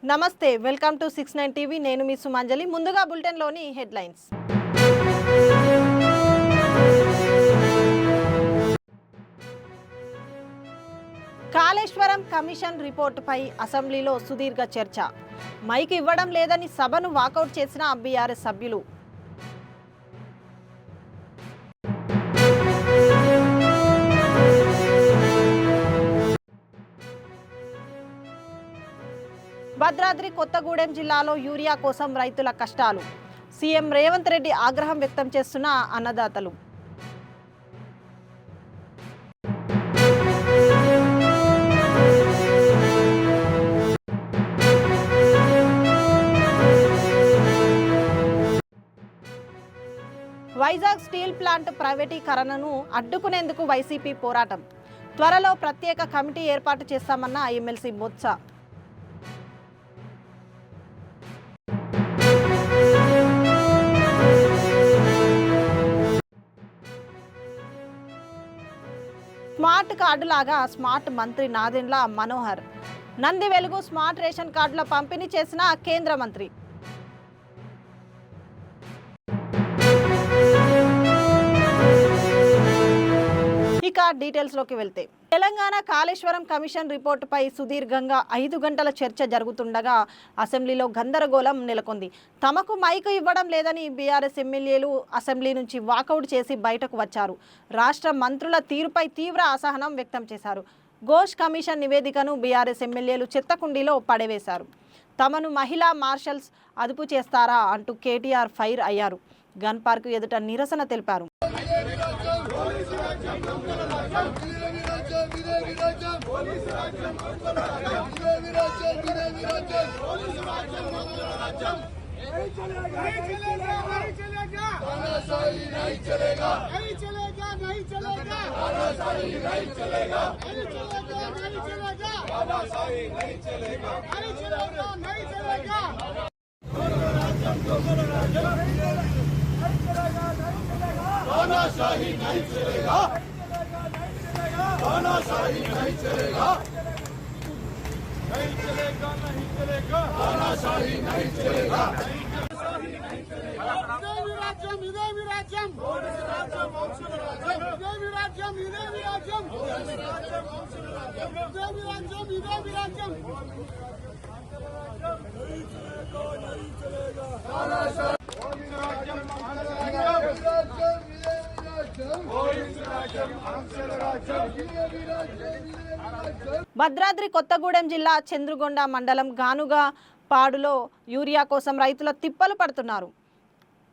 నమస్తే welcome to 69 TV నేను మీ సుమంజలి ముందుగా బులెటిన్ లోని హెడ్లైన్స్ కాళేశ్వరం కమిషన్ రిపోర్టుపై అసెంబ్లీలో సుదీర్ఘ చర్చ మైక్ ఇవ్వడం లేదని సభను వాకౌట్ చేసిన బీఆర్ఎస్ సభ్యులు భద్రాద్రి కొత్తగూడెం జిల్లాలో యూరియా కోసం రైతుల కష్టాలు సీఎం రేవంత్ రెడ్డి ఆగ్రహం వ్యక్తం చేస్తున్న అన్నదాతలు వైజాగ్ స్టీల్ ప్లాంట్ ప్రైవేటీకరణను అడ్డుకునేందుకు వైసీపీ పోరాటం త్వరలో ప్రత్యేక కమిటీ ఏర్పాటు చేస్తామన్న ఎమ్మెల్సీ బొత్స స్మార్ట్ కార్డులాగా స్మార్ట్ మంత్రి నాదెండ్ల మనోహర్ నంది వెలుగు స్మార్ట్ రేషన్ కార్డుల పంపిణీ చేసిన కేంద్ర మంత్రి ఇక డీటెయిల్స్లోకి వెళ్తే తెలంగాణ కాళేశ్వరం కమిషన్ రిపోర్టుపై సుదీర్ఘంగా 5 గంటల చర్చ జరుగుతుండగా అసెంబ్లీలో గందరగోళం నెలకొంది తమకు మైకు ఇవ్వడం లేదని బీఆర్ఎస్ ఎమ్మెల్యేలు అసెంబ్లీ నుంచి వాకౌట్ చేసి బయటకు వచ్చారు రాష్ట్ర మంత్రుల తీరుపై తీవ్ర అసహనం వ్యక్తం చేశారు ఘోష్ కమిషన్ నివేదికను బీఆర్ఎస్ ఎమ్మెల్యేలు చెత్తకుండీలో పడవేశారు తమను మహిళా మార్షల్స్ అదుపు చేస్తారా అంటూ కేటీఆర్ ఫైర్ అయ్యారు గన్ పార్క్ ఎదుట నిరసన తెలిపారు तानाशाही नहीं चलेगा तानाशाही नहीं चलेगा नहीं चलेगा नहीं चलेगा तानाशाही नहीं चलेगा इదే విరాజ్యం భద్రాద్రి కొత్తగూడెం జిల్లా చంద్రుగొండ మండలం గానుగా పాడులో యూరియా కోసం రైతుల తిప్పలు పడుతున్నారు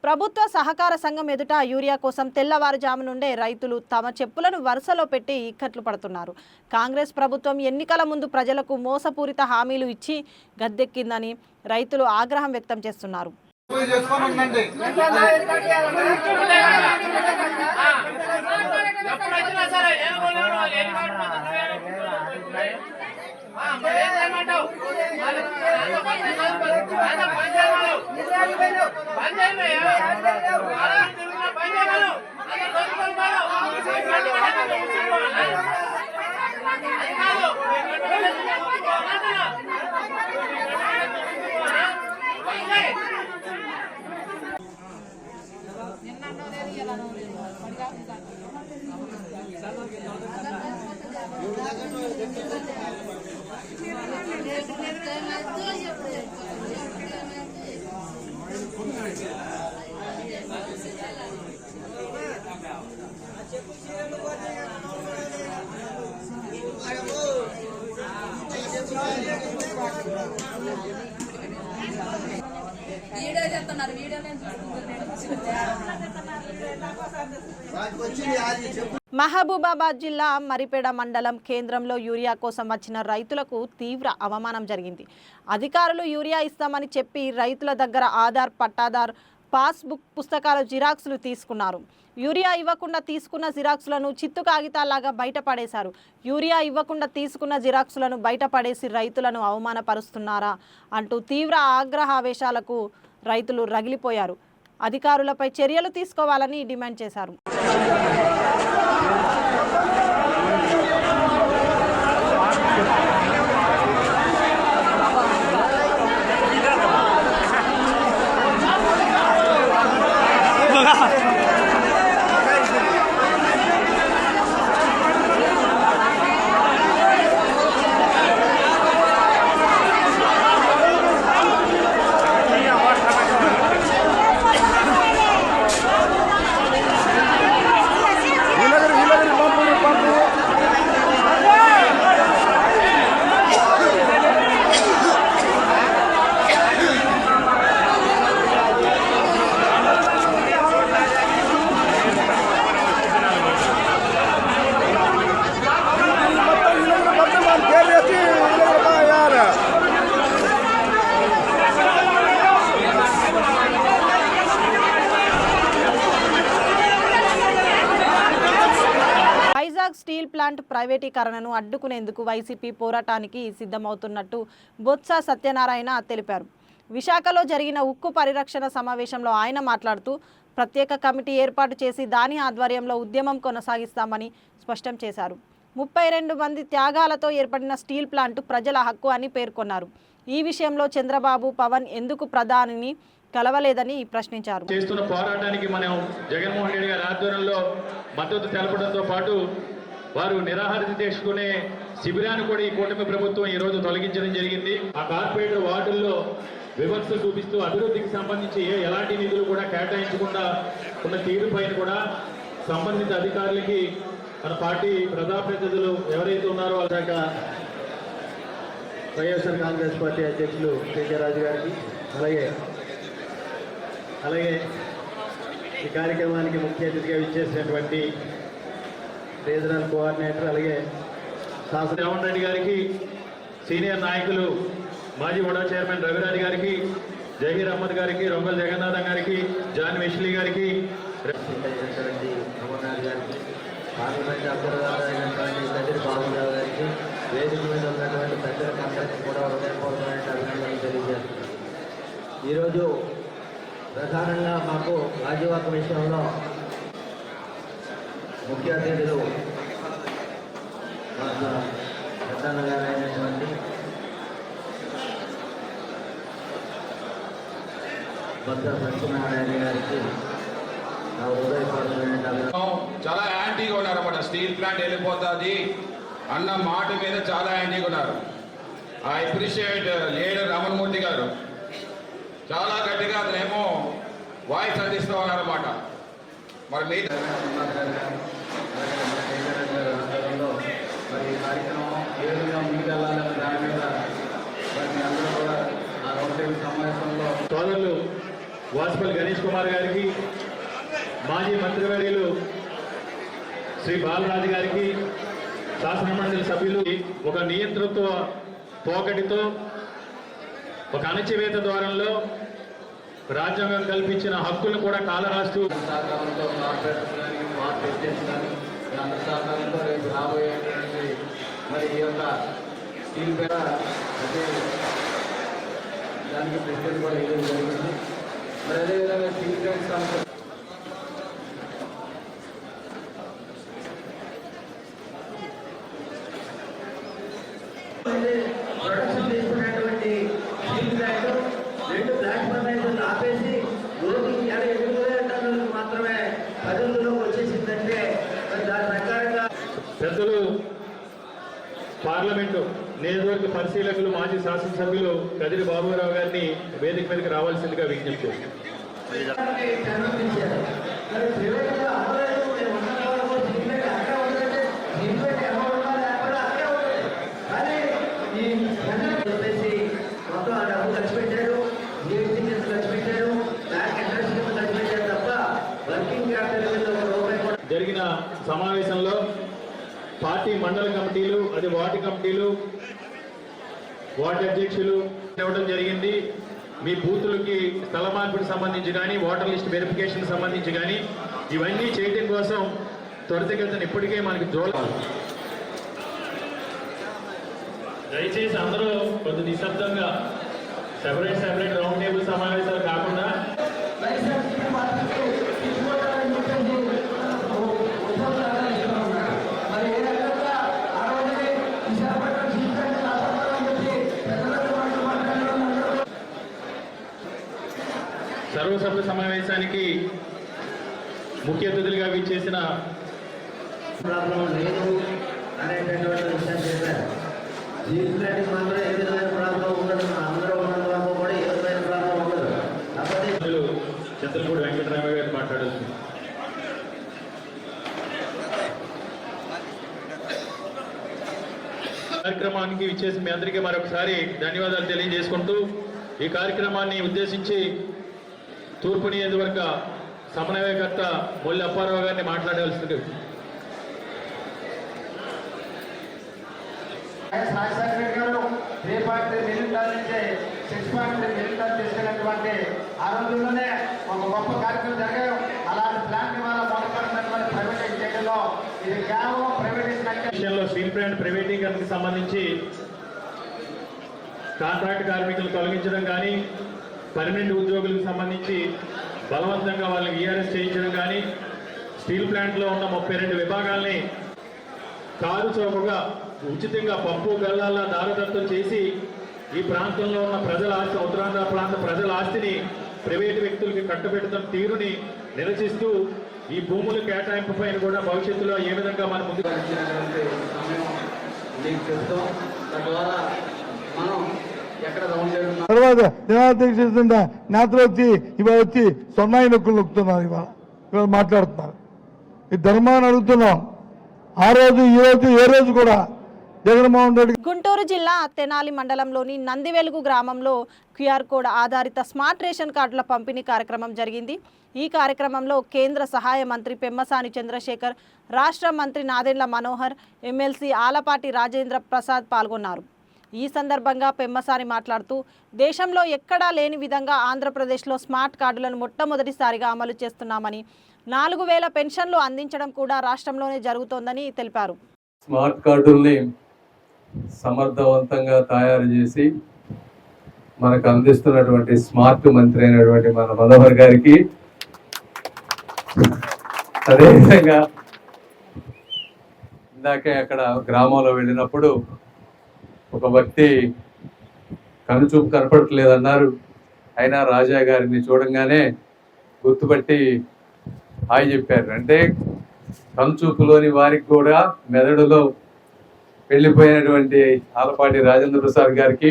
ప్రభుత్వ సహకార సంఘం ఎదుట యూరియా కోసం తెల్లవారుజాము నుండే రైతులు తమ చెప్పులను వరుసలో పెట్టి ఇక్కట్లు పడుతున్నారు కాంగ్రెస్ ప్రభుత్వం ఎన్నికల ముందు ప్రజలకు మోసపూరిత హామీలు ఇచ్చి గద్దెక్కిందని రైతులు ఆగ్రహం వ్యక్తం చేస్తున్నారు మహబూబాబాద్ జిల్లా మరిపేడ మండలం కేంద్రంలో యూరియా కోసం వచ్చిన రైతులకు తీవ్ర అవమానం జరిగింది అధికారులు యూరియా ఇస్తామని చెప్పి రైతుల దగ్గర ఆధార్ పట్టాదార్ పాస్బుక్ పుస్తకాల జిరాక్స్లు తీసుకున్నారు యూరియా ఇవ్వకుండా తీసుకున్న జిరాక్స్లను చిత్తు కాగితాలాగా బయటపడేశారు యూరియా ఇవ్వకుండా తీసుకున్న జిరాక్స్లను బయటపడేసి రైతులను అవమానపరుస్తున్నారా అంటూ తీవ్ర ఆగ్రహావేశాలకు రైతులు రగిలిపోయారు అధికారులపై చర్యలు తీసుకోవాలని డిమాండ్ చేశారు ప్లాంట్ ప్రైవేటీకరణను అడ్డుకునేందుకు వైసీపీ పోరాటానికి సిద్ధమవుతున్నట్టు బొత్స సత్యనారాయణ తెలిపారు. విశాఖలో జరిగిన ఉక్కు పరిరక్షణ సమావేశంలో ఆయన మాట్లాడుతూ ప్రత్యేక కమిటీ ఏర్పాటు చేసి దాని ఆధ్వర్యంలో ఉద్యమం కొనసాగిస్తామని స్పష్టం చేశారు. 32 మంది త్యాగాలతో ఏర్పడిన స్టీల్ ప్లాంట్ ప్రజల హక్కు అని పేర్కొన్నారు. ఈ విషయంలో చంద్రబాబు, పవన్ ఎందుకు ప్రధానిని కలవలేదని ప్రశ్నించారు. చేస్తున్న పోరాటానికి మనం జగన్మోహన్ రెడ్డి గారి ఆధ్వర్యంలో మద్దతు తెలపడంతో పాటు వారు నిరాహార తీసుకునే శిబిరాన్ని కూడా ఈ కూటమి ప్రభుత్వం ఈ రోజు తొలగించడం జరిగింది. ఆ కార్పొరేటర్ వార్డుల్లో వివక్ష చూపిస్తూ అభివృద్ధికి సంబంధించి ఎలాంటి నిధులు కూడా కేటాయించకుండా ఉన్న తీరు పైన కూడా సంబంధిత అధికారులకి మన పార్టీ ప్రజాప్రతినిధులు ఎవరైతే ఉన్నారో అలాగ వైఎస్ఆర్ కాంగ్రెస్ పార్టీ అధ్యక్షులు కేకే రాజు గారికి అలాగే ఈ కార్యక్రమానికి ముఖ్య అతిథిగా విచ్చేసినటువంటి రీజనల్ కోఆర్డినేటర్ అలాగే శాసన జగన్ రెడ్డి గారికి, సీనియర్ నాయకులు మాజీ వడా చైర్మన్ రవిరాజ్ గారికి, జహీర్ అహ్మద్ గారికి, రొంగల్ జగన్నాథం గారికి, జాన్ వెష్లీ గారికి, పార్లమెంట్ అభ్యర్థులైనటువంటి కదిరి బాబురావు గారికి, వేదిక మీద ఉన్నటువంటి పెద్దలందరికీ కూడా హృదయపూర్వకమైన అభినందనలు తెలియజేస్తున్నాను. ఈరోజు ప్రధానంగా మాకు రాజ్యవర్గ విషయంలో ముఖ్య అతిథులు పెద్దన్నగారైనటువంటి బొత్స సత్యనారాయణ గారికి నా హృదయపూర్వకమైన చాలా యాంటీగా ఉన్నారన్నమాట. స్టీల్ ప్లాంట్ వెళ్ళిపోతుంది అన్న మాట మీద చాలా యాంటీగా ఉన్నారు. ఐ అప్రిషియేట్ లీడర్ రమణమూర్తి గారు చాలా గట్టిగా అతనేమో వాయిస్ అందిస్తూ ఉన్నారన్నమాట. మరి మీ మరి ఈ కార్యక్రమం ఏ విధంగా ముందుకెళ్ళాలనే దాని మీద వారిని అందరూ కూడా ఆ రౌండ్ టేబుల్ సమావేశంలో సోదరులు వాసుపల్లి గణేష్ కుమార్ గారికి, మాజీ మంత్రివర్యులు శ్రీ బాలరాజు గారికి, శాసనమండలి సభ్యులు ఒక నియంతృత్వ పోకటితో ఒక అణచివేత ద్వారంలో రాజ్యాంగం కల్పించిన హక్కులను కూడా కాలరాస్తూ సహకారంతో కార్పొరేటర్స్ కానీ వార్డు ప్రెసిడెంట్స్ కానీ అందరి సహకారంతో రేపు రాబోయేటువంటి మరి ఈ యొక్క స్టీల్ పేర అదే దానికి ప్రెసిడెంట్ కూడా ఇవ్వడం జరిగింది. మరి అదేవిధంగా స్టీల్ ప్లాంట్ సంస్థ ప్రొడక్షన్ తీసుకున్నటువంటి స్టీల్ ప్లాంట్ 2 ప్లాట్ఫామ్ ఆపేసి రోజు 8,000 టన్నులకు మాత్రమే పదుల్లోకి వచ్చేసిందంటే దాని ప్రకారంగా పెద్దలు పార్లమెంటు నియోజకవర్గ పరిశీలకులు మాజీ శాసనసభ్యులు కదిరి బాబురావు గారిని వేదిక మీదకి రావాల్సిందిగా విజ్ఞప్తి చేశారు. మొత్తం ఆ డబ్బు ఖర్చు పెట్టాడు, జిఎస్టీ కింద ఖర్చు పెట్టాడు, బ్యాంక్ ఇంట్రెస్ట్ కింద ఖర్చు పెట్టాడు తప్ప వర్కింగ్ క్యాపిటల్ కింద ₹1 కూడా జరిగిన సమావేశంలో పార్టీ మండల కమిటీలు, అది వార్డు కమిటీలు, వార్డు అధ్యక్షులు ఇవ్వడం జరిగింది. మీ బూతులకి స్థల మార్పిడికి సంబంధించి కానీ, ఓటర్ లిస్ట్ వెరిఫికేషన్ సంబంధించి కానీ ఇవన్నీ చేయడం కోసం త్వరితగతిన ఇప్పటికే మనకి దయచేసి అందరూ కొంచెం నిశ్శబ్దంగా సెపరేట్ రౌండ్ టేబుల్ సమావేశాలు కాకుండా సర్వసభ్య సమావేశానికి ముఖ్య అతిథులుగా విచ్చేసిన ప్రాబ్లం లేదు అనేటటువంటి విషయం చెప్పారు. స్టీల్ ప్లాంట్కి మాత్రం ఏ విధమైన ప్రాబ్లం ఉండదు, అందరూ ఉన్న వరకు కూడా ఏ విధమైన ప్రాబ్లం ఉండదు. కాకపోతే చంద్రపూడి వెంకటరామయ్య గారు మాట్లాడుతుంది. కార్యక్రమానికి విచ్చేసి మీ అందరికీ మరొకసారి ధన్యవాదాలు తెలియజేసుకుంటూ ఈ కార్యక్రమాన్ని ఉద్దేశించి తూర్పు నియోజకవర్గ సమన్వయకర్త మొల్లి అప్పారావు గారిని మాట్లాడాల్సింది. తీసుకున్నటువంటి ఆ రోజుల్లోనే ఒక గొప్ప కార్యక్రమం జరిగాయి. అలాంటి ప్లాంట్ ద్వారా మొదలుపడినటువంటి ప్రైవేటైజ్ చేయడంలో ఇది కేవలం ప్రైవేటైజేషన్ అంటే విషయంలో స్టీల్ ప్లాంట్ ప్రైవేటీకరణకు సంబంధించి కాంట్రాక్ట్ కార్మికులు తొలగించడం కానీ, పర్మనెంట్ ఉద్యోగులకు సంబంధించి బలవంతంగా వాళ్ళకి ఈఆర్ఎస్ చేయించడం కానీ, స్టీల్ ప్లాంట్లో ఉన్న 32 విభాగాల్ని కారు చౌకగా ఉచితంగా పప్పు బెల్లాల దారదత్తం చేసి ఈ ప్రాంతంలో ఉన్న ప్రజల ఆస్తి, ఉత్తరాంధ్ర ప్రాంత ప్రజల ఆస్తిని ప్రైవేటు వ్యక్తులకి కట్టబెట్టడం తీరుని నిరసిస్తూ ఈ భూముల కేటాయింపు పైన కూడా భవిష్యత్తులో ఏ విధంగా మనం ముందుకు ఇచ్చినటువంటి సమయం మీకు చెప్తాం. తద్వారా మనం ఎక్కడ రౌండ్ చేయడం తర్వాత నిరాదీక్ష నేతలు వచ్చి ఇవాళ వచ్చి సొన్నాయి నొక్కులు నొక్కుతున్నారు. ఇవాళ మాట్లాడుతున్నారు. ఈ ధర్మాన్ని అడుగుతున్నాం. ఆ రోజు ఈ రోజు ఏ రోజు కూడా జగన్మోహన్ రెడ్డి. గుంటూరు జిల్లా తెనాలి మండలంలోని నందివెలుగు గ్రామంలో క్యూఆర్ కోడ్ ఆధారిత స్మార్ట్ రేషన్ కార్డుల పంపిణీ కార్యక్రమం జరిగింది. ఈ కార్యక్రమంలో కేంద్ర సహాయ మంత్రి పెమ్మసాని చంద్రశేఖర్, రాష్ట్ర మంత్రి నాదెండ్ల మనోహర్, ఎమ్మెల్సీ ఆలపాటి రాజేంద్ర ప్రసాద్ పాల్గొన్నారు. ఈ సందర్భంగా పెమ్మసాని మాట్లాడుతూ దేశంలో ఎక్కడా లేని విధంగా ఆంధ్రప్రదేశ్లో స్మార్ట్ కార్డులను మొట్టమొదటిసారిగా అమలు చేస్తున్నామని, 4000 పెన్షన్లు అందించడం కూడా రాష్ట్రంలోనే జరుగుతోందని తెలిపారు. స్మార్ట్ కార్డుల్ని సమర్థవంతంగా తయారు చేసి మనకు అందిస్తున్నటువంటి స్మార్ట్ మంత్రి అయినటువంటి మన మనోహర్ గారికి, అదేవిధంగా ఇందాకే అక్కడ గ్రామంలో వెళ్ళినప్పుడు ఒక వ్యక్తి కనుచూపు కనపడట్లేదన్నారు. అయినా రాజా గారిని చూడంగానే గుర్తుపట్టి హాయ్ చెప్పారు. అంటే కనుచూపులోని వారికి కూడా మెదడులో వెళ్ళిపోయినటువంటి ఆలపాటి రాజేంద్ర ప్రసాద్ గారికి,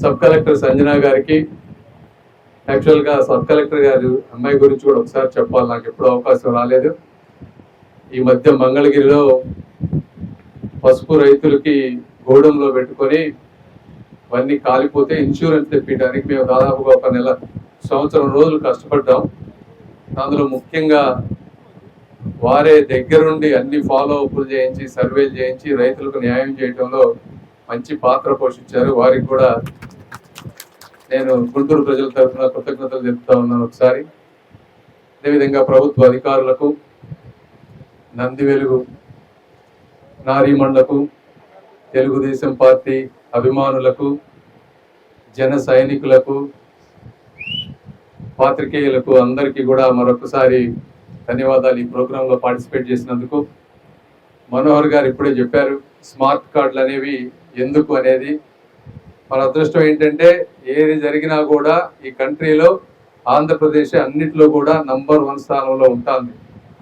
సబ్ కలెక్టర్ సంజనా గారికి, యాక్చువల్గా సబ్ కలెక్టర్ గారు అమ్మాయి గురించి కూడా ఒకసారి చెప్పాలి, నాకు ఎప్పుడు అవకాశం రాలేదు. ఈ మధ్య మంగళగిరిలో పసుపు రైతులకి గోడంలో పెట్టుకొని అవన్నీ కాలిపోతే ఇన్సూరెన్స్ తెప్పించడానికి మేము దాదాపుగా ఒక సంవత్సరం రోజులు కష్టపడ్డాం. అందులో ముఖ్యంగా వారే దగ్గరుండి అన్ని ఫాలో అప్లు చేయించి, సర్వేలు చేయించి రైతులకు న్యాయం చేయడంలో మంచి పాత్ర పోషించారు. వారికి కూడా నేను గుంటూరు ప్రజల తరఫున కృతజ్ఞతలు చెప్తా ఉన్నాను ఒకసారి. అదేవిధంగా ప్రభుత్వ అధికారులకు, నందివెలుగు నారీమణులకు, తెలుగుదేశం పార్టీ అభిమానులకు, జన సైనికులకు, పాత్రికేయులకు అందరికీ కూడా మరొకసారి ధన్యవాదాలు. ఈ ప్రోగ్రాంలో పార్టిసిపేట్ చేసినందుకు. మనోహర్ గారు ఇప్పుడే చెప్పారు స్మార్ట్ కార్డులు అనేవి ఎందుకు అనేది. మన అదృష్టం ఏంటంటే ఏది జరిగినా కూడా ఈ కంట్రీలో ఆంధ్రప్రదేశ్ అన్నింటిలో కూడా నంబర్ 1 స్థానంలో ఉంటుంది.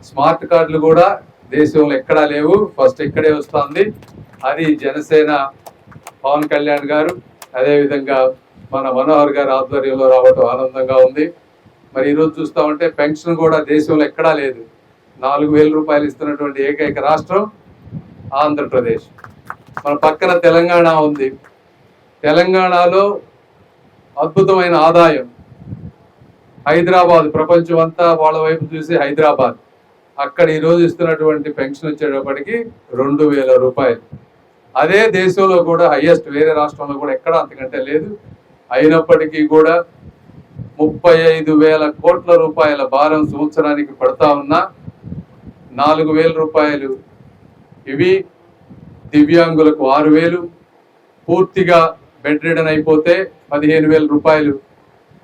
స్మార్ట్ కార్డులు కూడా దేశంలో ఎక్కడా లేవు, ఫస్ట్ ఇక్కడే వస్తుంది. అది జనసేన పవన్ కళ్యాణ్ గారు, అదేవిధంగా మన మనోహర్ గారి ఆధ్వర్యంలో రావటం ఆనందంగా ఉంది. మరి ఈరోజు చూస్తా ఉంటే పెన్షన్ కూడా దేశంలో ఎక్కడా లేదు. 4000 రూపాయలు ఇస్తున్నటువంటి ఏకైక రాష్ట్రం ఆంధ్రప్రదేశ్. మన పక్కన తెలంగాణ ఉంది. తెలంగాణలో అద్భుతమైన ఆదాయం. హైదరాబాద్, ప్రపంచం అంతా వాళ్ళ వైపు చూసి హైదరాబాద్. అక్కడ ఈరోజు ఇస్తున్నటువంటి పెన్షన్ వచ్చేటప్పటికి 2000 రూపాయలు. అదే దేశంలో కూడా హైయెస్ట్, వేరే రాష్ట్రంలో కూడా ఎక్కడ అంతకంటే లేదు. అయినప్పటికీ కూడా 35,000 కోట్ల రూపాయల భారం సంవత్సరానికి పడతా ఉన్నా 4,000 రూపాయలు ఇవి, దివ్యాంగులకు 6,000, పూర్తిగా బెడ్ రిడన్ అయిపోతే 15,000 రూపాయలు.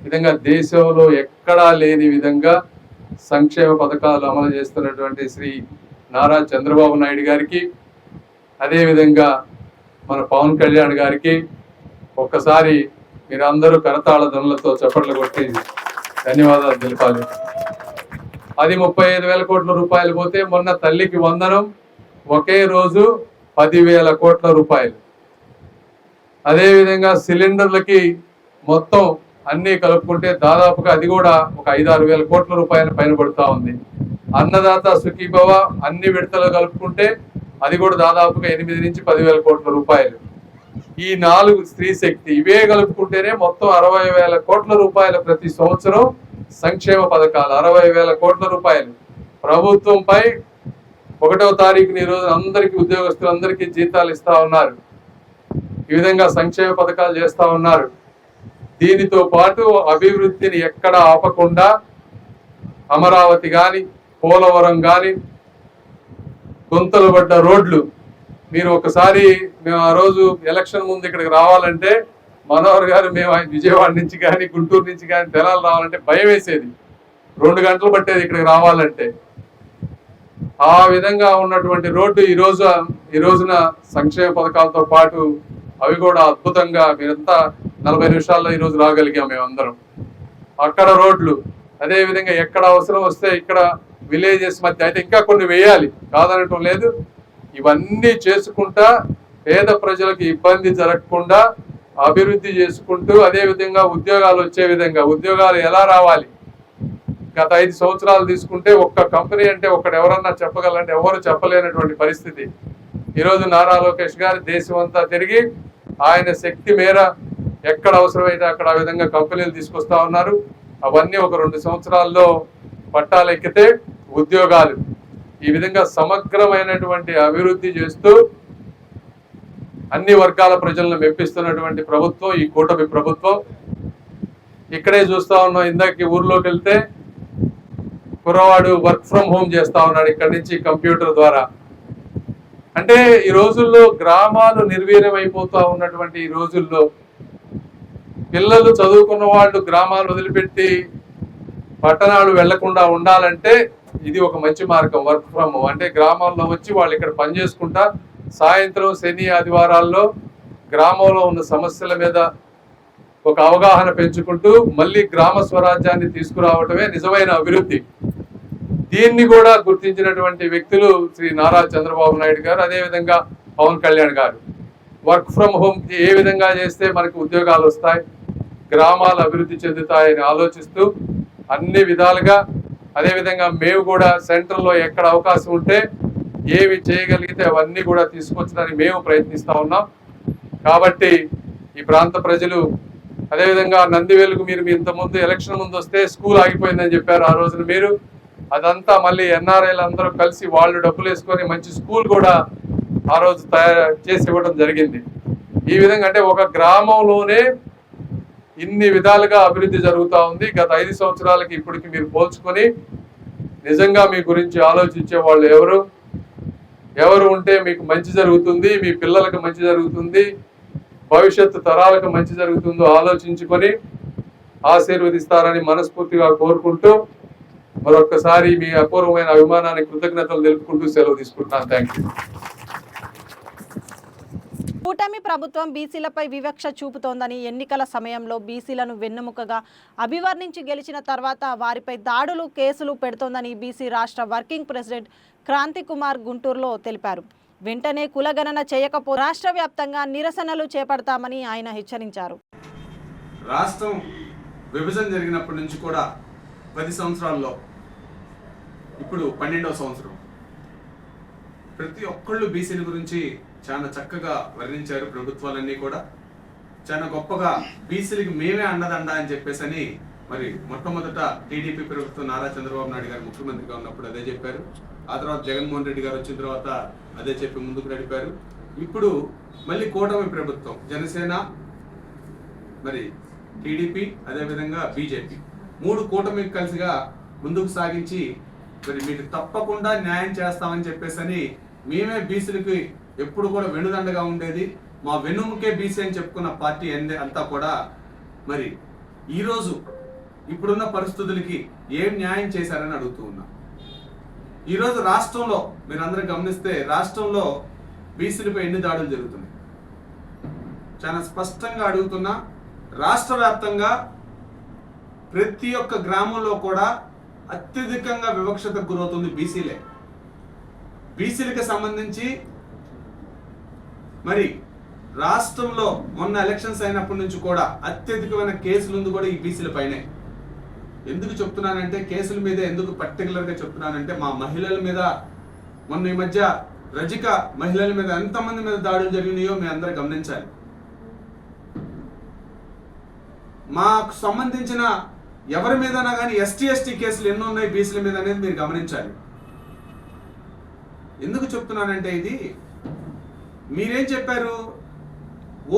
విధంగా దేశంలో ఎక్కడా లేని విధంగా సంక్షేమ పథకాలు అమలు చేస్తున్నటువంటి శ్రీ నారా చంద్రబాబు నాయుడు గారికి, అదేవిధంగా మన పవన్ కళ్యాణ్ గారికి ఒక్కసారి మీరందరూ కరతాళ ధ్వనులతో చప్పట్లు కొట్టి ధన్యవాదాలు తెలిపాలి. అది 35,000 కోట్ల రూపాయలు పోతే మొన్న తల్లికి వందనం ఒకే రోజు 10,000 కోట్ల రూపాయలు. అదేవిధంగా సిలిండర్లకి మొత్తం అన్నీ కలుపుకుంటే దాదాపుగా అది కూడా ఒక 5-6 వేల కోట్ల రూపాయల పైన పడుతూ ఉంది. అన్నదాత సుఖీభవ అన్ని విడతలు కలుపుకుంటే అది కూడా దాదాపుగా 8 నుంచి 10,000 కోట్ల రూపాయలు. ఈ 4 స్త్రీ శక్తి ఇవే కలుపుకుంటేనే మొత్తం 60,000 కోట్ల రూపాయల ప్రతి సంవత్సరం సంక్షేమ పథకాలు. 60,000 కోట్ల రూపాయలు ప్రభుత్వంపై 1వ తారీఖున ఈరోజు అందరికీ, ఉద్యోగస్తులందరికీ జీతాలు ఇస్తా ఉన్నారు. ఈ విధంగా సంక్షేమ పథకాలు చేస్తా ఉన్నారు. దీనితో పాటు అభివృద్ధిని ఎక్కడ ఆపకుండా అమరావతి కానీ, పోలవరం కానీ, గుంతలు పడ్డ రోడ్లు. మీరు ఒకసారి మేము ఆ రోజు ఎలక్షన్ ముందు ఇక్కడికి రావాలంటే మనోహర్ గారు మేము విజయవాడ నుంచి కానీ గుంటూరు నుంచి కానీ తెనాలి రావాలంటే భయం వేసేది. 2 గంటలు పట్టేది ఇక్కడికి రావాలంటే. ఆ విధంగా ఉన్నటువంటి రోడ్డు ఈ రోజున సంక్షేమ పథకాలతో పాటు అవి కూడా అద్భుతంగా మీరంతా 40 నిమిషాల్లో ఈరోజు రాగలిగాం మేమందరం. అక్కడ రోడ్లు అదేవిధంగా ఎక్కడ అవసరం వస్తే ఇక్కడ విలేజెస్ మధ్య అయితే ఇంకా కొన్ని వేయాలి, కాదనటం లేదు. ఇవన్నీ చేసుకుంటా పేద ప్రజలకు ఇబ్బంది జరగకుండా అభివృద్ధి చేసుకుంటూ, అదేవిధంగా ఉద్యోగాలు వచ్చే విధంగా, ఉద్యోగాలు ఎలా రావాలి. గత 5 సంవత్సరాలు తీసుకుంటే ఒక్క కంపెనీ అంటే ఒకటి ఎవరన్నా చెప్పగలంటే ఎవరు చెప్పలేనటువంటి పరిస్థితి. ఈరోజు నారా లోకేష్ గారు దేశం అంతా తిరిగి ఆయన శక్తి మేర ఎక్కడ అవసరమైతే అక్కడ ఆ విధంగా కంపెనీలు తీసుకొస్తా ఉన్నారు. అవన్నీ ఒక 2 సంవత్సరాల్లో పట్టాలెక్కితే ఉద్యోగాలు, ఈ విధంగా సమగ్రమైనటువంటి అభివృద్ధి చేస్తూ అన్ని వర్గాల ప్రజలను మెప్పిస్తున్నటువంటి ప్రభుత్వం ఈ కూటమి ప్రభుత్వం. ఇక్కడే చూస్తా ఉన్నాం, ఇందాక ఊర్లోకి వెళ్తే కుర్రవాడు వర్క్ ఫ్రమ్ హోమ్ చేస్తా ఉన్నాడు ఇక్కడి నుంచి కంప్యూటర్ ద్వారా. అంటే ఈ రోజుల్లో గ్రామాలు నిర్వీర్యం అయిపోతా ఉన్నటువంటి ఈ రోజుల్లో పిల్లలు చదువుకున్న వాళ్ళు గ్రామాలు వదిలిపెట్టి పట్టణాలు వెళ్లకుండా ఉండాలంటే ఇది ఒక మంచి మార్గం. వర్క్ ఫ్రమ్ హోమ్ అంటే గ్రామాల్లో వచ్చి వాళ్ళు ఇక్కడ పనిచేసుకుంటా సాయంత్రం శని ఆదివారాల్లో గ్రామంలో ఉన్న సమస్యల మీద ఒక అవగాహన పెంచుకుంటూ మళ్ళీ గ్రామ స్వరాజ్యాన్ని తీసుకురావటమే నిజమైన అభివృద్ధి. దీన్ని కూడా గుర్తించినటువంటి వ్యక్తులు శ్రీ నారా చంద్రబాబు నాయుడు గారు, అదేవిధంగా పవన్ కళ్యాణ్ గారు. వర్క్ ఫ్రమ్ హోమ్ ఏ విధంగా చేస్తే మనకు ఉద్యోగాలు వస్తాయి, గ్రామాలు అభివృద్ధి చెందుతాయని ఆలోచిస్తూ అన్ని విధాలుగా, అదేవిధంగా మేము కూడా సెంట్రల్లో ఎక్కడ అవకాశం ఉంటే ఏవి చేయగలిగితే అవన్నీ కూడా తీసుకొచ్చడానికి మేము ప్రయత్నిస్తా ఉన్నాం. కాబట్టి ఈ ప్రాంత ప్రజలు, అదేవిధంగా నందివేలుకు మీరు ఇంతకుముందు ఎలక్షన్ ముందు వస్తే స్కూల్ ఆగిపోయిందని చెప్పారు ఆ రోజున మీరు. అదంతా మళ్ళీ ఎన్ఆర్ఐలు అందరూ కలిసి వాళ్ళు డబ్బులు వేసుకొని మంచి స్కూల్ కూడా ఆ రోజు తయారు చేసి ఇవ్వడం జరిగింది. ఈ విధంగా అంటే ఒక గ్రామంలోనే ఇన్ని విధాలుగా అభివృద్ధి జరుగుతూ ఉంది. గత 5 సంవత్సరాలకి ఇప్పటికి మీరు పోల్చుకొని నిజంగా మీ గురించి ఆలోచించే వాళ్ళు ఎవరు ఉంటే మీకు మంచి జరుగుతుంది, మీ పిల్లలకు మంచి జరుగుతుంది, భవిష్యత్తు తరాలకు మంచి జరుగుతుందో ఆలోచించుకొని ఆశీర్వదిస్తారని మనస్ఫూర్తిగా కోరుకుంటూ మరొక్కసారి మీ అపూర్వమైన అభిమానానికి కృతజ్ఞతలు తెలుపుకుంటూ సెలవు తీసుకుంటున్నాను. Thank you. కూటమి ప్రభుత్వం బీసీలపై వివక్ష చూపుతోందని, ఎన్నికల సమయంలో బీసీలను వెన్నెముకగా అభివర్ణించి గెలిచిన తర్వాత వారిపై దాడులు, కేసులు పెడుతోందని బీసీ రాష్ట్ర వర్కింగ్ ప్రెసిడెంట్ క్రాంతి కుమార్ గుంటూరులో తెలిపారు. వెంటనే కులగణన చేయకపోతే రాష్ట్ర వ్యాప్తంగా నిరసనలు చేపడతామని ఆయన హెచ్చరించారు. రాష్ట్రం విభజన జరిగినప్పటి నుంచి కూడా 10 సంవత్సరాల్లో ఇప్పుడు 12వ సంవత్సరం, ప్రతి ఒక్కళ్ళు బీసీల గురించి చాలా చక్కగా వర్ణించారు. ప్రభుత్వాలన్నీ కూడా చాలా గొప్పగా బీసీలకి మేమే అండదండ అని చెప్పేసి మరి మొట్టమొదట టీడీపీ ప్రభుత్వం నారా చంద్రబాబు నాయుడు గారు ముఖ్యమంత్రిగా ఉన్నప్పుడు అదే చెప్పారు. ఆ తర్వాత జగన్మోహన్ రెడ్డి గారు వచ్చిన తర్వాత అదే చెప్పి ముందుకు నడిపారు. ఇప్పుడు మళ్ళీ కూటమి ప్రభుత్వం జనసేన, మరి టీడీపీ, అదేవిధంగా బీజేపీ 3 కూటమి కలిసిగా ముందుకు సాగించి మరి మీకు తప్పకుండా న్యాయం చేస్తామని చెప్పేసి మేమే బీసీలకి ఎప్పుడు కూడా వెనుదండగా ఉండేది, మా వెన్నుముకే బీసీ అని చెప్పుకున్న పార్టీ అంతా కూడా మరి ఈరోజు ఇప్పుడున్న పరిస్థితులకి ఏం న్యాయం చేశారని అడుగుతూ ఉన్నా. ఈరోజు రాష్ట్రంలో మీరందరూ గమనిస్తే రాష్ట్రంలో బీసీలపై ఎన్ని దాడులు జరుగుతున్నాయి చాలా స్పష్టంగా అడుగుతున్నా. రాష్ట్ర వ్యాప్తంగా ప్రతి ఒక్క గ్రామంలో కూడా అత్యధికంగా వివక్షతకు గురవుతుంది బీసీలే. బీసీలకు సంబంధించి మరి రాష్ట్రంలో మొన్న ఎలక్షన్స్ అయినప్పటి నుంచి కూడా అత్యధికమైన కేసులు ఉంది కూడా ఈ బీసీల పైనే. ఎందుకు చెప్తున్నానంటే కేసుల మీద ఎందుకు పర్టికులర్గా చెప్తున్నానంటే మా మహిళల మీద మొన్న ఈ మధ్య రజిక మహిళల మీద ఎంతమంది మీద దాడులు జరిగినాయో మీ అందరూ గమనించాలి. మాకు సంబంధించిన ఎవరి మీదైనా కానీ ఎస్టీ కేసులు ఎన్ని ఉన్నాయి బీసీల మీద అనేది మీరు గమనించాలి. ఎందుకు చెప్తున్నానంటే ఇది మీరేం చెప్పారు,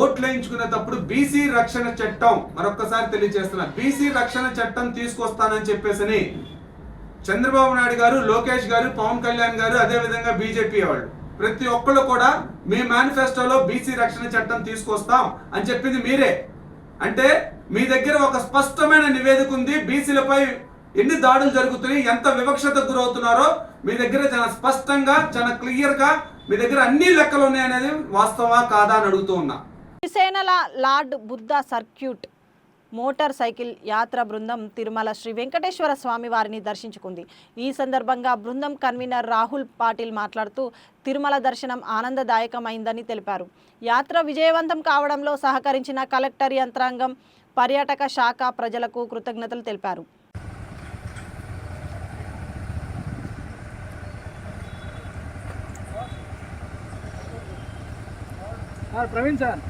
ఓట్లు వేయించుకునేటప్పుడు బీసీ రక్షణ చట్టం, మరొక్కసారి తెలియజేస్తున్నా, బీసీ రక్షణ చట్టం తీసుకొస్తానని చెప్పేసి చంద్రబాబు నాయుడు గారు, లోకేష్ గారు, పవన్ కళ్యాణ్ గారు, అదేవిధంగా బీజేపీ వాళ్ళు ప్రతి ఒక్కళ్ళు కూడా మీ మేనిఫెస్టోలో బీసీ రక్షణ చట్టం తీసుకొస్తాం అని చెప్పింది మీరే. అంటే మీ దగ్గర ఒక స్పష్టమైన నివేదిక ఉంది. బీసీలపై ఎన్ని దాడులు జరుగుతున్నాయి, ఎంత వివక్షతకు గురవుతున్నారో మీ దగ్గర చాలా స్పష్టంగా, చాలా క్లియర్గా మీ దగ్గర అన్ని లెక్కలు ఉన్నాయనేది వాస్తవా కాదా అని అడుగుతూ ఉన్నా. Srisaila lord Buddha circuit motor cycle యాత్ర బృందం తిరుమల శ్రీ వెంకటేశ్వర స్వామి వారిని దర్శించుకుంది. ఈ సందర్భంగా బృందం కన్వీనర్ రాహుల్ పాటిల్ మాట్లాడుతూ తిరుమల దర్శనం ఆనందదాయకమైందని తెలిపారు. యాత్ర విజయవంతం కావడంలో సహకరించిన కలెక్టర్ యంత్రాంగం, పర్యాటక శాఖ ప్రజలకు కృతజ్ఞతలు తెలిపారు. Praveen sir,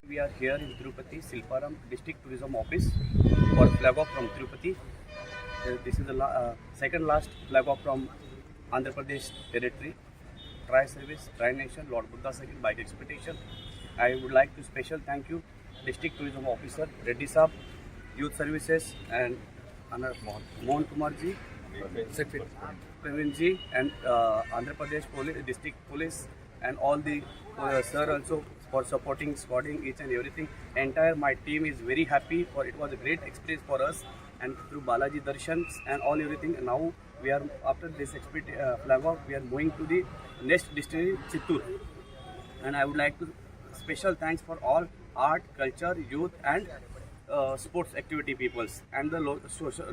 we are here in Tirupati, Silparam District Tourism Office for flag off from Tirupati. This is the second last flag off from Andhra Pradesh territory. Tri Service, Tri Nation, Lord Buddha Cycle Bike Expedition. I would like to special thank you District Tourism Officer Reddy Saab, Youth Services and Mohan Kumar ji, Praveen ji and Andhra Pradesh Police, District Police and all the sir also for supporting, squatting each and everything. Entire my team is very happy for it was a great experience for us and through Balaji Darshans and all everything. And now we are after this flag off we are moving to the next destination Chittoor. And I would like to special thanks for all art, culture, youth and sports activity peoples and the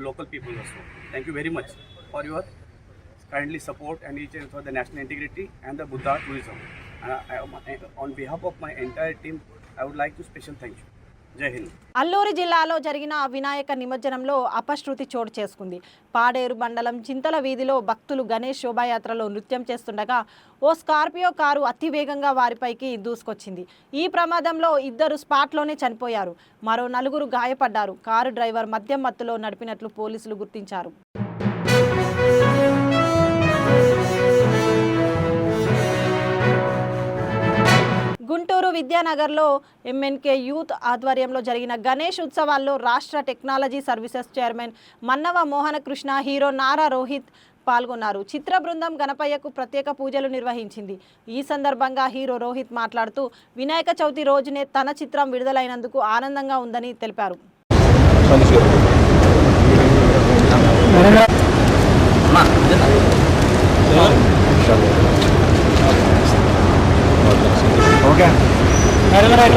local people also. Thank you very much for your kindly support and each and for the national integrity and the Buddha tourism. On behalf of my entire team, I would like to special thank you. జై హింద్. అల్లూరి జిల్లాలో జరిగిన వినాయక నిమజ్జనంలో అపశృతి చోటు చేసుకుంది. పాడేరు మండలం చింతల వీధిలో భక్తులు గణేష్ శోభాయాత్రలో నృత్యం చేస్తుండగా ఓ స్కార్పియో కారు అతివేగంగా వారిపైకి దూసుకొచ్చింది. ఈ ప్రమాదంలో 2 స్పాట్లోనే చనిపోయారు. మరో 4 గాయపడ్డారు. కారు డ్రైవర్ మద్యం మత్తులో నడిపినట్లు పోలీసులు గుర్తించారు. గుంటూరు విద్యానగర్లో ఎంఎన్కే యూత్ ఆధ్వర్యంలో జరిగిన గణేష్ ఉత్సవాల్లో రాష్ట్ర technology services chairman Mannava Mohana Krishna, hero Nara Rohit పాల్గొన్నారు. చిత్ర బృందం గణపయ్యకు ప్రత్యేక పూజలు నిర్వహించింది. ఈ సందర్భంగా హీరో రోహిత్ మాట్లాడుతూ వినాయక చవితి రోజునే తన చిత్రం విడుదలైనందుకు ఆనందంగా ఉందని తెలిపారు. జగన్నాథ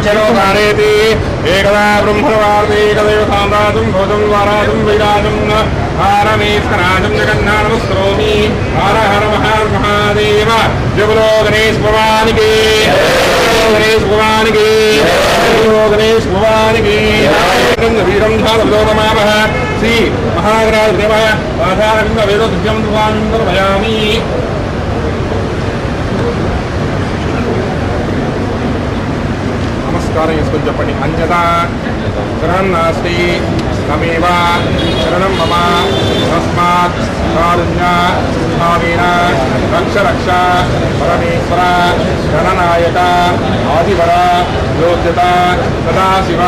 క్షణోకారేతి ఏకదా బ్రహ్మణవార్తి ఏకదైవ సామ్రాజం భోజం వారాజం వైరాజం హారమేస్కరాజం జగన్నాథమస్కరోమి హర హర మహాదేవ జగులో గణేష్ భవానికి గణేష్ భవానికి గణేష్ భవానికి వీరం ధారమామః శ్రీ మహాగణాధ దేవ ఆధారవింద వేదోద్యం ధ్వానందరమయామి. నమస్కారం చేసుకొని చెప్పండి. అంజదా శరణం నాస్తి తమేవ శరణం మమ తస్మాత్ కారుణ్య భావేన రక్ష రక్ష పరమేశ్వర గణనాయక ఆదివర యోగ్యత సదాశివ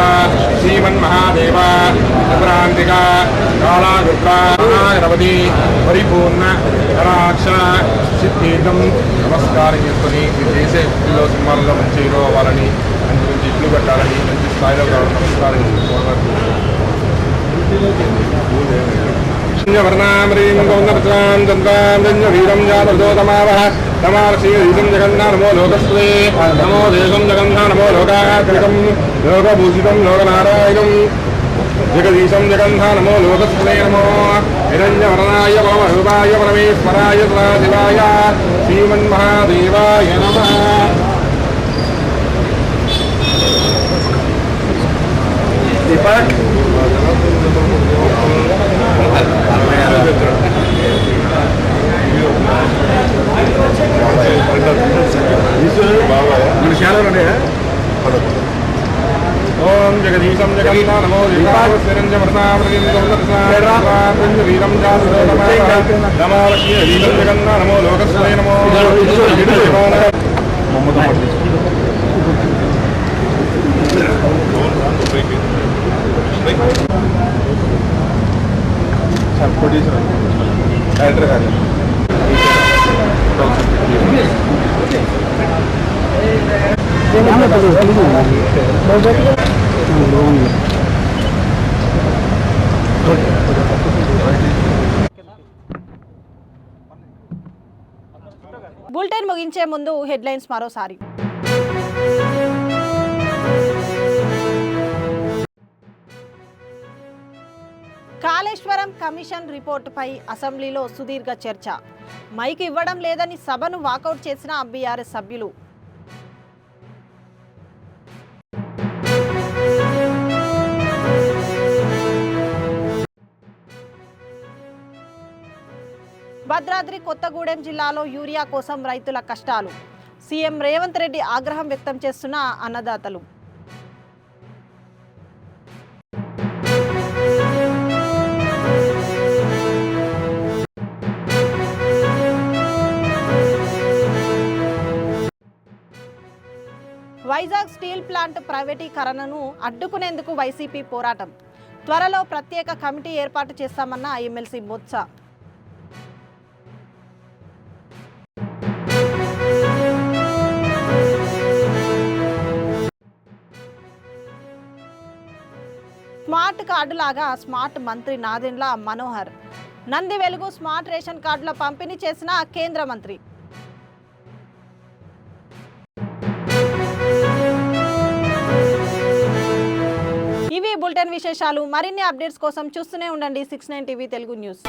శ్రీమన్మహాదేవ చంద్రాంతిక కాళాగుట్ర గణపతి పరిపూర్ణ కరాక్ష సిద్ధేతం. నమస్కారం చేసుకొని మీరు చేసే వృత్తిలో సినిమాల్లో మంచి హీరో అవ్వాలని, మంచి మంచి ఇట్లు కట్టాలని, మంచి స్థాయిలో కావాలని నమస్కారం వీరం జాతోతమావహ తమాశ్రీం జగన్నా నమో లోకస్వే నమో దేశం జగన్నా నమో లోకాత్మికం లోకభూషితం లోకనారాయణం జగదీశం జగన్నా నమో లోకస్వే నమో హిరణ్యవర్ణాయ పరమరూపాయ పరమేశ్వరాయ సదాశివాయ శ్రీమన్మహాదేవాయ నమః. దీపక్ ఓం జగదీశం జగన్నా నమో వీరం నమోదీశం జగన్నా నమో లోకస్వే నమో బులెటిన్ ముగించే ముందు హెడ్లైన్స్ మరోసారి. కాళేశ్వరం కమిషన్ రిపోర్టుపై అసెంబ్లీలో సుదీర్ఘ చర్చ. మైక్ ఇవ్వడం లేదని సభను వాకౌట్ చేసిన బీఆర్ఎస్ సభ్యులు. భద్రాద్రి కొత్తగూడెం జిల్లాలో యూరియా కోసం రైతుల కష్టాలు. సీఎం రేవంత్ రెడ్డి ఆగ్రహం వ్యక్తం చేస్తున్న అన్నదాతలు. వైజాగ్ స్టీల్ ప్లాంట్ ప్రైవేటీకరణను అడ్డుకునేందుకు వైసీపీ పోరాటం. త్వరలో ప్రత్యేక కమిటీ ఏర్పాటు చేస్తామన్న ఎమ్మెల్సీ బొత్స. స్మార్ట్ కార్డులాగా స్మార్ట్ మంత్రి నాదెండ్ల మనోహర్. నంది వెలుగు స్మార్ట్ రేషన్ కార్డుల పంపిణీ చేసిన కేంద్ర మంత్రి. ఇవి బులెటిన్ విశేషాలు. మరిన్ని అప్డేట్స్ కోసం చూస్తూనే ఉండండి 69 టీవీ తెలుగు న్యూస్.